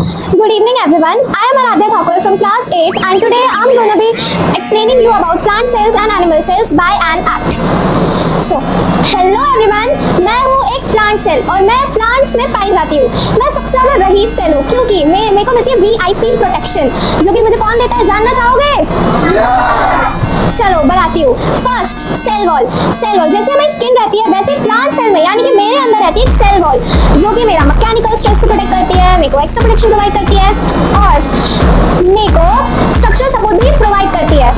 Good evening everyone. I am Aradhya Thakur from class 8 and today I am going to be explaining you about plant cells and animal cells by an act. So, hello everyone. मैं हूँ एक plant cell और मैं plants में पाई जाती हूँ. मैं सबसे ज़्यादा रईस सेल हूँ क्योंकि मेरे को मिलती है VIP प्रोटेक्शन जो कि मुझे कौन देता है जानना चाहोगे? चलो बताती हूँ. First cell wall. जैसे हमारी स्किन रहती है वैसे प्लांट सेल में यानी कि मेरे अंदर रहती है एक सेल वॉल जो कि मेरा मैकेनिकल स्ट्रेस से प्रोटेक्ट करती है, मेरे को एक्स्ट्रा प्रोटेक्शन प्रोवाइड करती है और मेरे को स्ट्रक्चरल सपोर्ट भी प्रोवाइड करती है.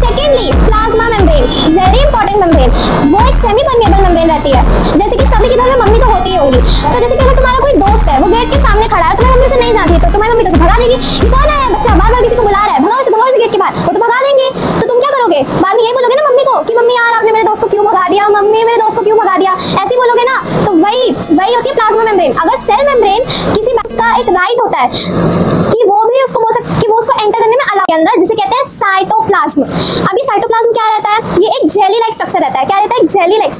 Secondly plasma membrane, very important membrane. वो एक सेमी परमेबल मेम्ब्रेन रहती है. जैसे कि सभी के घर में मम्मी तो होती ही होंगी. तो जैसे कि अगर तुम्हारा कोई दोस्त है वो गेट के सामने खड़ा है, तुम्हारी मम्मी से नहीं जाती है तो तुम्हारी मम्मी तो भगा देगी. ये कौन है बच्चा बार बार किसी को बुला रहा है, भगाओ इसे गेट के बाहर. वो तो भगा देंगे. तो तुम क्या करोगे? बाद में ये बोलोगे ना मम्मी को कि मम्मी यार आपने मेरे दोस्त को क्यों भगा दिया, मम्मी मेरे दोस्त को क्यों भगा दिया, ऐसे ही बोलोगे ना. तो वही होती है प्लाज्मा मेम्ब्रेन. अगर सेल मेम्ब्रेन किसी का एक राइट होता है कि वो भी उसको बोल सकते कि वो उसको एंटर करने में अलाउ के अंदर जिसे कहते हैं साइटोप्लाज्म. अब ये साइटोप्लाज्म क्या रहता है? ये एक जेली लाइक स्ट्रक्चर रहता है. क्या रहता है? एक जेली लाइक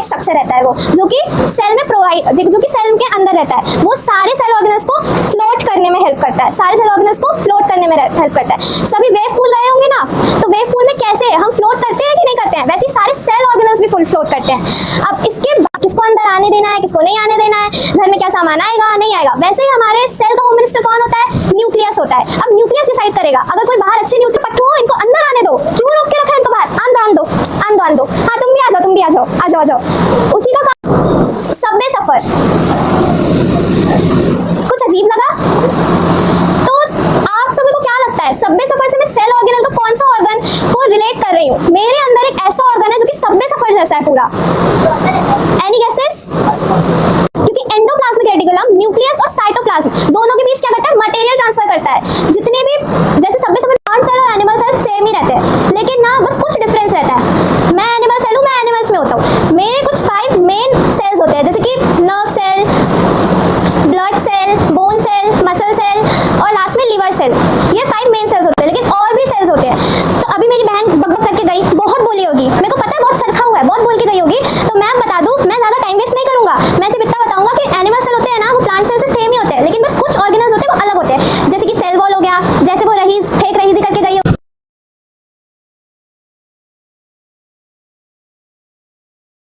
स्ट्रक्चर रहता है वो जो कि सेल में प्रोवाइड जो कि सेल के अंदर रहता है. वो सारे सेल ऑर्गेनल्स को फ्लोट करने में हेल्प करता है. सभी वेव पूल गए होंगे ना, तो वेव पूल में कैसे हम फ्लोट करते हैं कि नहीं करते हैं, वैसे सारे सेल ऑर्गेनल्स भी फुल फ्लोट करते हैं. अब इसके किसको अंदर आने देना है, किसको नहीं आने देना है, घर में क्या सामान आएगा नहीं आएगा, वैसे ही हमारे सेल का होम मिनिस्टर कौन होता है? न्यूक्लियस होता है. अब न्यूक्लियस डिसाइड करेगा अगर कोई बाहर अच्छे न्यूट्रिएंट पट्टू हो इनको अंदर आने दो, क्यों रोक के रखा है इनको बाहर, आन दो. हाँ तुम भी आ जाओ. उसी का सबवे सफर. कुछ अजीब लगा? तो आप सभी को क्या लगता है सबवे सफर से मैं सेल ऑर्गेनल का कौन सा ऑर्गन को रिलेट कर रही हूँ? मेरे अंदर एक ऐसा ऑर्गन है जो कि सबवे सफर जैसा है पूरा. Any guesses? क्योंकि एंडोप्लाज्मिक रेटिकुलम, न्यूक्लियस और साइटोप्लाज्म दोनों के